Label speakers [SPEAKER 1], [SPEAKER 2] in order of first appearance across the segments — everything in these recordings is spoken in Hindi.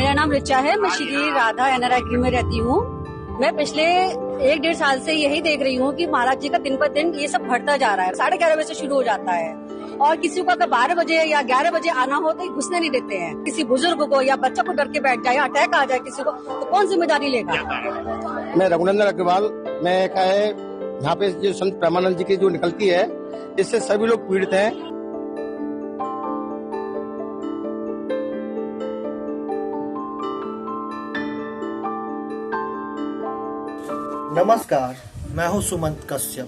[SPEAKER 1] मेरा नाम रिचा है। मैं श्री राधा एनआरआई में रहती हूँ। मैं पिछले 1-1.5 साल से यही देख रही हूँ कि महाराज जी का दिन पर दिन ये सब बढ़ता जा रहा है। 11:30 बजे से शुरू हो जाता है और किसी को अगर 12 बजे या 11 बजे आना हो तो घुसने नहीं देते हैं। किसी बुजुर्ग को या बच्चा को डर के बैठ जाए या अटैक आ जाए किसी को, तो कौन जिम्मेदारी लेगा?
[SPEAKER 2] मैं रघुनंदन अग्रवाल। मैं क्या है यहाँ पे जो संत प्रेमानंद जी की जो निकलती है, इससे सभी लोग पीड़ित हैं।
[SPEAKER 3] नमस्कार, मैं हूं सुमंत कश्यप।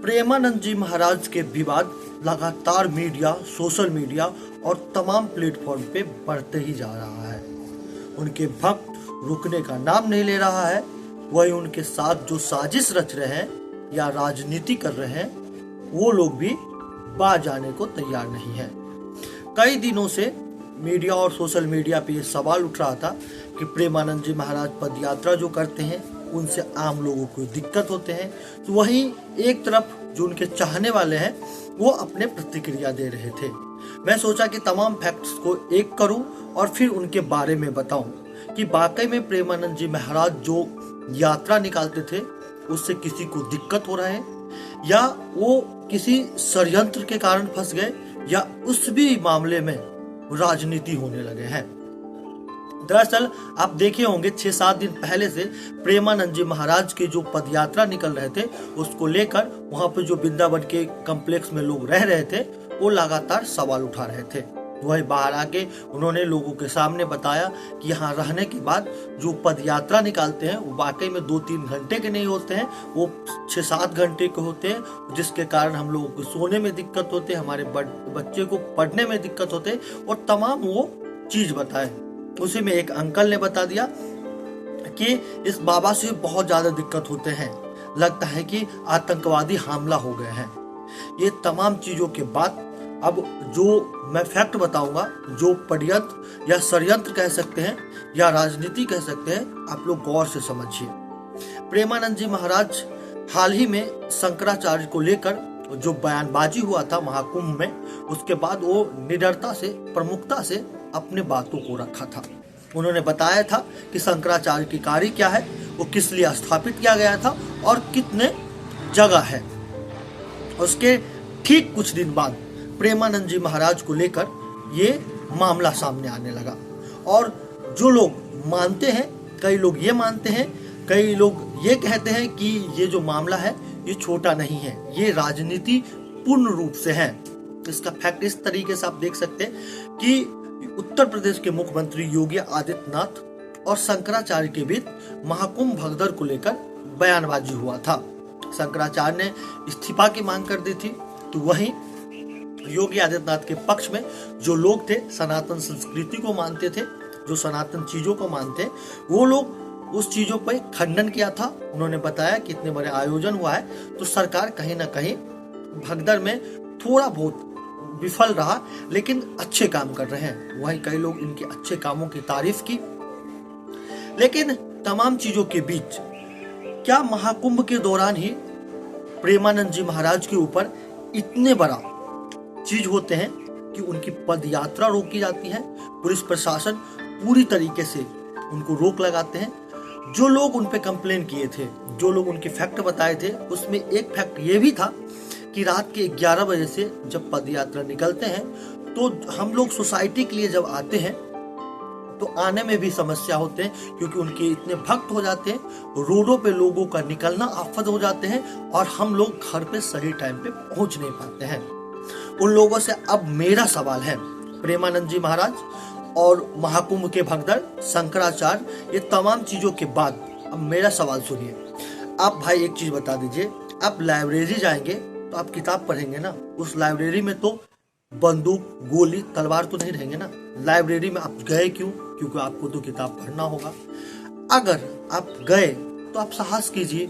[SPEAKER 3] प्रेमानंद जी महाराज के विवाद लगातार मीडिया, सोशल मीडिया और तमाम प्लेटफॉर्म पे बढ़ते ही जा रहा है। उनके भक्त रुकने का नाम नहीं ले रहा है। वही उनके साथ जो साजिश रच रहे हैं या राजनीति कर रहे हैं, वो लोग भी बाज आने को तैयार नहीं है। कई दिनों से मीडिया और सोशल मीडिया पे ये सवाल उठ रहा था कि प्रेमानंद जी महाराज पद यात्रा जो करते हैं उनसे आम लोगों को दिक्कत होते हैं। तो वहीं एक तरफ जो उनके चाहने वाले हैं वो अपने प्रतिक्रिया दे रहे थे। मैं सोचा कि तमाम फैक्ट्स को एक करूं और फिर उनके बारे में बताऊं कि वाकई में प्रेमानंद जी महाराज जो यात्रा निकालते थे उससे किसी को दिक्कत हो रहा है या वो किसी षड्यंत्र के कारण फंस गए या उस भी मामले में राजनीति होने लगे हैं। दरअसल आप देखे होंगे 6-7 दिन पहले से प्रेमानंद जी महाराज के जो पदयात्रा निकल रहे थे उसको लेकर वहां पर जो वृंदावन के कॉम्प्लेक्स में लोग रह रहे थे वो लगातार सवाल उठा रहे थे। वही बाहर आके उन्होंने लोगों के सामने बताया कि यहाँ रहने के बाद जो पदयात्रा निकालते हैं वो वाकई में 2-3 घंटे के नहीं होते हैं, वो 6-7 घंटे के होते हैं, जिसके कारण हम लोगों को सोने में दिक्कत होते है, हमारे बच्चे को पढ़ने में दिक्कत होते है और तमाम वो चीज बताए। उसी में एक अंकल ने बता दिया कि इस बाबा से बहुत ज्यादा दिक्कत होते हैं, लगता है कि आतंकवादी हमला हो गए हैं। ये तमाम चीजों के बाद अब जो मैं फैक्ट बताऊंगा, जो षड्यंत्र या षड्यंत्र कह सकते हैं या राजनीति कह सकते हैं, आप लोग गौर से समझिए। प्रेमानंद जी महाराज हाल ही में शंकराचार्य को लेकर जो बयानबाजी हुआ था महाकुंभ में, उसके बाद वो निडरता से, प्रमुखता से अपने बातों को रखा था। उन्होंने बताया था कि शंकराचार्य की कार्य क्या है, वो किस लिए स्थापित किया गया था और कितने जगह है। उसके ठीक कुछ दिन बाद प्रेमानंद जी महाराज को लेकर ये मामला सामने आने लगा और जो लोग मानते हैं, कई लोग ये मानते हैं, कई लोग ये कहते हैं कि ये जो मामला है ये छोटा नहीं है, ये राजनीति पूर्ण रूप से है। इसका फैक्ट इस तरीके से आप देख सकते हैं कि उत्तर प्रदेश के मुख्यमंत्री योगी आदित्यनाथ और शंकराचार्य के बीच महाकुंभ भगदड़ को लेकर बयानबाजी हुआ था। शंकराचार्य ने इस्तीफा की मांग कर दी थी, तो वहीं योगी आदित्यनाथ के पक्ष में जो लोग थे, सनातन संस्कृति को मानते थे, जो सनातन चीजों को मानते, वो लोग उस चीजों पर खंडन किया था। उन्होंने बताया कि इतने बड़े आयोजन हुआ है तो सरकार कहीं ना कहीं भगदड़ में थोड़ा बहुत विफल रहा, लेकिन अच्छे काम कर रहे हैं। वहीं कई लोग इनके अच्छे कामों की तारीफ की। लेकिन तमाम चीजों के बीच क्या महाकुंभ के दौरान ही प्रेमानंद जी महाराज के ऊपर इतने बड़ा चीज होते हैं कि उनकी पद यात्रा रोकी जाती है? पुलिस प्रशासन पूरी तरीके से उनको रोक लगाते हैं। जो लोग उन पे कंप्लेन किए थे, जो लोग उनके फैक्ट बताए थे, उसमें एक फैक्ट ये भी था कि रात के 11 बजे से जब पद यात्रा निकलते हैं तो हम लोग सोसाइटी के लिए जब आते हैं तो आने में भी समस्या होते हैं, क्योंकि उनके इतने भक्त हो जाते हैं, रोडों पे लोगों का निकलना आफत हो जाते हैं और हम लोग घर पे सही टाइम पे पहुंच नहीं पाते हैं। उन लोगों से अब मेरा सवाल है, प्रेमानंद जी महाराज और महाकुंभ के भगदड़, शंकराचार्य, ये तमाम चीजों के बाद अब मेरा सवाल सुनिए। आप भाई एक चीज बता दीजिए, आप लाइब्रेरी जाएंगे तो आप किताब पढ़ेंगे ना? उस लाइब्रेरी में तो बंदूक, गोली, तलवार तो नहीं रहेंगे ना। लाइब्रेरी में आप गए क्यों? क्योंकि आपको तो किताब पढ़ना होगा। अगर आप गए तो आप साहस कीजिए।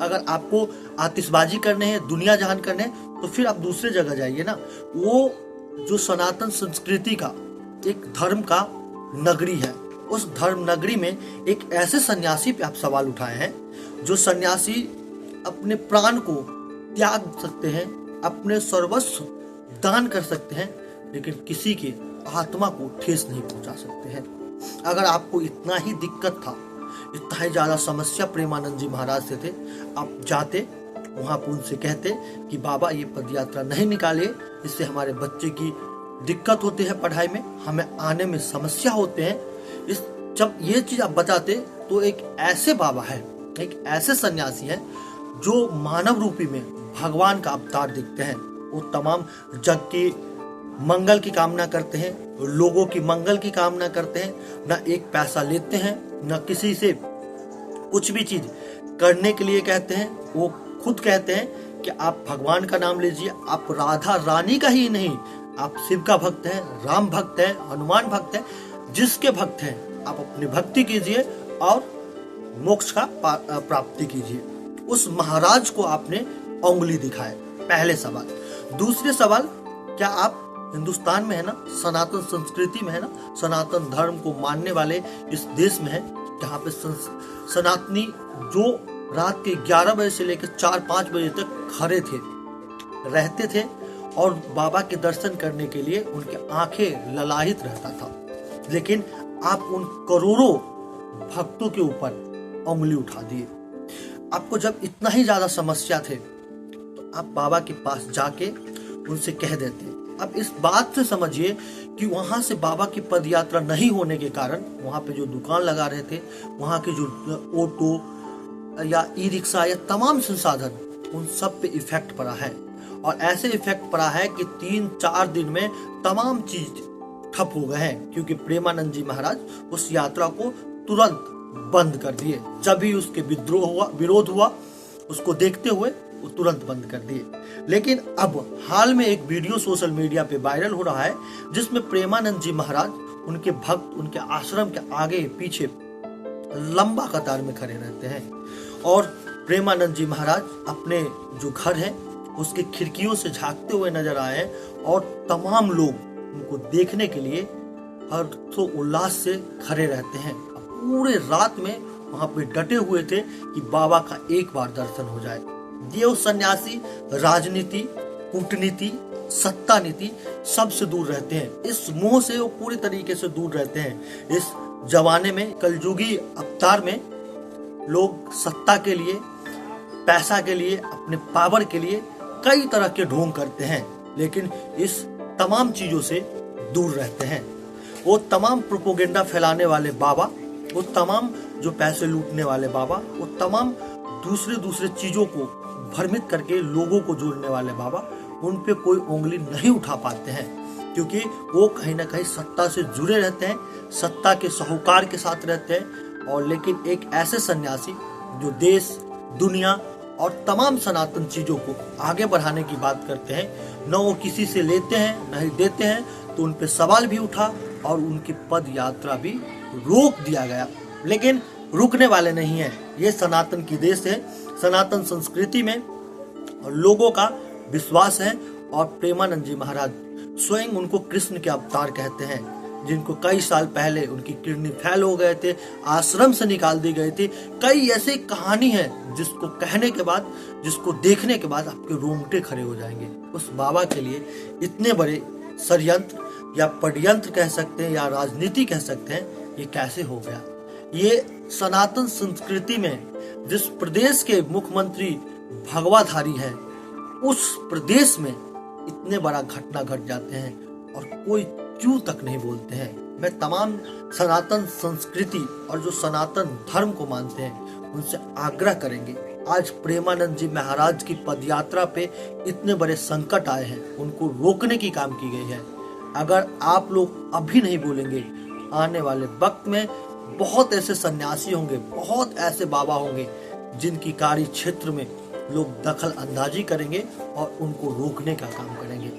[SPEAKER 3] अगर आपको आतिशबाजी करने हैं, दुनिया जहान करने हैं, तो फिर आप दूसरे जगह जाइए ना। वो जो सनातन संस्कृति का एक धर्म का नगरी है, उस धर्म नगरी में एक ऐसे सन्यासी पे आप सवाल उठाए हैं जो सन्यासी अपने प्राण को त्याग सकते हैं, अपने सर्वस्व दान कर सकते हैं, लेकिन किसी के आत्मा को ठेस नहीं पहुंचा सकते हैं। अगर आपको इतना ही दिक्कत था, इतना ही ज़्यादा समस्या प्रेमानंद जी महाराज से थे, आप जाते वहाँ पर उनसे कहते कि बाबा ये पद यात्रा नहीं निकालिए, इससे हमारे बच्चे की दिक्कत होती है पढ़ाई में, हमें आने में समस्या होते हैं। इस जब ये चीज़ आप बताते तो एक ऐसे बाबा है, एक ऐसे सन्यासी है जो मानव रूपी में भगवान का अवतार दिखते हैं। वो तमाम जग की मंगल की कामना करते हैं, लोगों की मंगल की कामना करते हैं, न एक पैसा लेते हैं, न किसी से कुछ भी चीज करने के लिए कहते हैं। वो खुद कहते हैं कि आप भगवान का नाम लीजिए, आप राधा रानी का ही नहीं, आप शिव का भक्त हैं, राम भक्त हैं, हनुमान भक्त हैं, जिसके भक्त हैं आप अपनी भक्ति कीजिए और मोक्ष का प्राप्ति कीजिए। उस महाराज को आपने उंगली दिखाए, पहले सवाल। दूसरे सवाल, क्या आप हिंदुस्तान में है ना, सनातन संस्कृति में है ना, सनातन धर्म को मानने वाले इस देश में है जहाँ पे सनातनी जो रात के 11 बजे से लेकर 4-5 बजे तक खड़े थे, रहते थे और बाबा के दर्शन करने के लिए उनके आंखें ललाहित रहता था, लेकिन आप उन करोड़ों भक्तों के ऊपर उंगली उठा दिए। आपको जब इतना ही ज्यादा समस्या थे तो आप बाबा के पास जाके उनसे कह देते। अब इस बात से समझिए कि वहां से बाबा की पद यात्रा नहीं होने के कारण वहां पे जो दुकान लगा रहे थे, वहां के जो ऑटो या ई रिक्शा या तमाम संसाधन, उन सब पे इफेक्ट पड़ा है। और ऐसे इफेक्ट पड़ा है कि 3-4 दिन में तमाम चीज ठप हो गए हैं, क्योंकि प्रेमानंद जी महाराज उस यात्रा को तुरंत बंद कर दिए। जब भी उसके विरोध हुआ, उसको देखते हुए वो तुरंत बंद कर दिए। लेकिन अब हाल में एक वीडियो सोशल मीडिया पे वायरल हो रहा है जिसमें प्रेमानंद जी महाराज, उनके भक्त उनके आश्रम के आगे पीछे लंबा कतार में खड़े रहते हैं और प्रेमानंद जी महाराज अपने जो घर है उसकी खिड़कियों से झांकते हुए नजर आए हैं और तमाम लोग उनको देखने के लिए हर्षोल्लास से खड़े रहते हैं। पूरे रात में वहां पे डटे हुए थे कि बाबा का एक बार दर्शन हो जाए। ये उस सन्यासी राजनीति, कूटनीति, सत्ता नीति सबसे दूर रहते हैं। इस मोह से वो पूरी तरीके से दूर रहते हैं। इस जमाने में, कलयुगी अवतार में, लोग सत्ता के लिए, पैसा के लिए, अपने पावर के लिए कई तरह के ढोंग करते हैं, लेकिन इस तमाम चीजों से दूर रहते हैं। वो तमाम प्रोपोगेंडा फैलाने वाले बाबा, वो तमाम जो पैसे लूटने वाले बाबा, वो तमाम दूसरे चीजों को भ्रमित करके लोगों को जोड़ने वाले बाबा, उन पे कोई उंगली नहीं उठा पाते हैं, क्योंकि वो कहीं ना कहीं सत्ता से जुड़े रहते हैं, सत्ता के साहूकार के साथ रहते हैं। और लेकिन एक ऐसे सन्यासी जो देश, दुनिया और तमाम सनातन चीजों को आगे बढ़ाने की बात करते हैं, न वो किसी से लेते हैं न ही देते हैं, तो उन पे सवाल भी उठा और उनकी पद यात्रा भी रोक दिया गया। लेकिन रुकने वाले नहीं है। ये सनातन की देश है, सनातन संस्कृति में लोगों का विश्वास है और प्रेमानंद जी महाराज स्वयं उनको कृष्ण के अवतार कहते हैं, जिनको कई साल पहले उनकी किडनी फेल हो गए थे, आश्रम से निकाल दी गई थी। कई ऐसी कहानी है जिसको कहने के बाद, जिसको देखने के बाद आपके रोंगटे खड़े हो जाएंगे। उस बाबा के लिए इतने बड़े षड्यंत्र या षड्यंत्र कह सकते हैं या राजनीति कह सकते हैं, ये कैसे हो गया? ये सनातन संस्कृति में जिस प्रदेश के मुख्यमंत्री भगवाधारी हैं, उस प्रदेश में इतने बड़ा घटना घट जाते हैं और कोई क्यों तक नहीं बोलते हैं। मैं तमाम सनातन संस्कृति और जो सनातन धर्म को मानते हैं उनसे आग्रह करेंगे, आज प्रेमानंद जी महाराज की पदयात्रा पे इतने बड़े संकट आए हैं, उनको रोकने की काम की गई है। अगर आप लोग अभी नहीं बोलेंगे, आने वाले वक्त में बहुत ऐसे सन्यासी होंगे, बहुत ऐसे बाबा होंगे जिनकी कार्य क्षेत्र में लोग दखल अंदाजी करेंगे और उनको रोकने का काम करेंगे।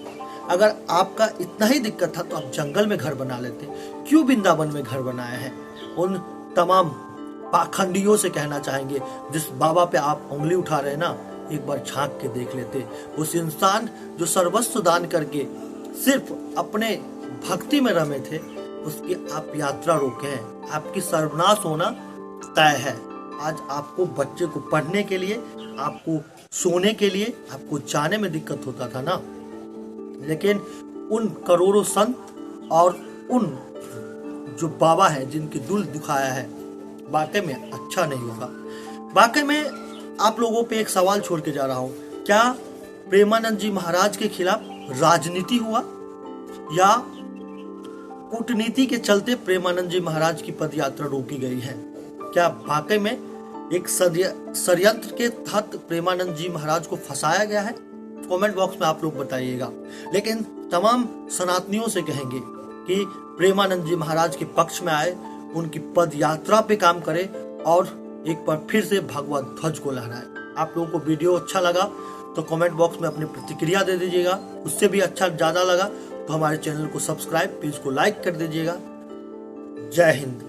[SPEAKER 3] अगर आपका इतना ही दिक्कत था तो आप जंगल में घर बना लेते, क्यों वृंदावन में घर बनाया है? उन तमाम पाखंडियों से कहना चाहेंगे, जिस बाबा पे आप उंगली उठा रहे हैं ना, एक बार झांक के देख लेते। उस इंसान जो सर्वस्व दान करके सिर्फ अपने भक्ति में रमे थे, उसकी आप यात्रा रोके हैं। आपकी सर्वनाश होना तय है। आज आपको बच्चे को पढ़ने के लिए, आपको सोने के लिए, आपको जाने में दिक्कत होता था ना, लेकिन उन करोड़ों संत और उन जो बाबा है, जिनकी दिल दुखाया है, वाकई में अच्छा नहीं होगा। वाकई में आप लोगों पे एक सवाल छोड़ के जा रहा हूँ, क्या प्रेमानंद जी महाराज के खिलाफ राजनीति हुआ या कूटनीति के चलते प्रेमानंद जी महाराज की पदयात्रा रोकी गई है? क्या वाकई में एक षड्यंत्र के तहत प्रेमानंद जी महाराज को फंसाया गया है? कमेंट बॉक्स में आप लोग बताइएगा। लेकिन तमाम सनातनियों से कहेंगे कि प्रेमानंद जी महाराज के पक्ष में आए, उनकी पद यात्रा पे काम करे और एक बार फिर से भगवा ध्वज को लहराए। आप लोगों को वीडियो अच्छा लगा तो कमेंट बॉक्स में अपनी प्रतिक्रिया दे दीजिएगा। उससे भी अच्छा ज्यादा लगा तो हमारे चैनल को सब्सक्राइब, पेज को लाइक कर दीजिएगा। जय हिंद।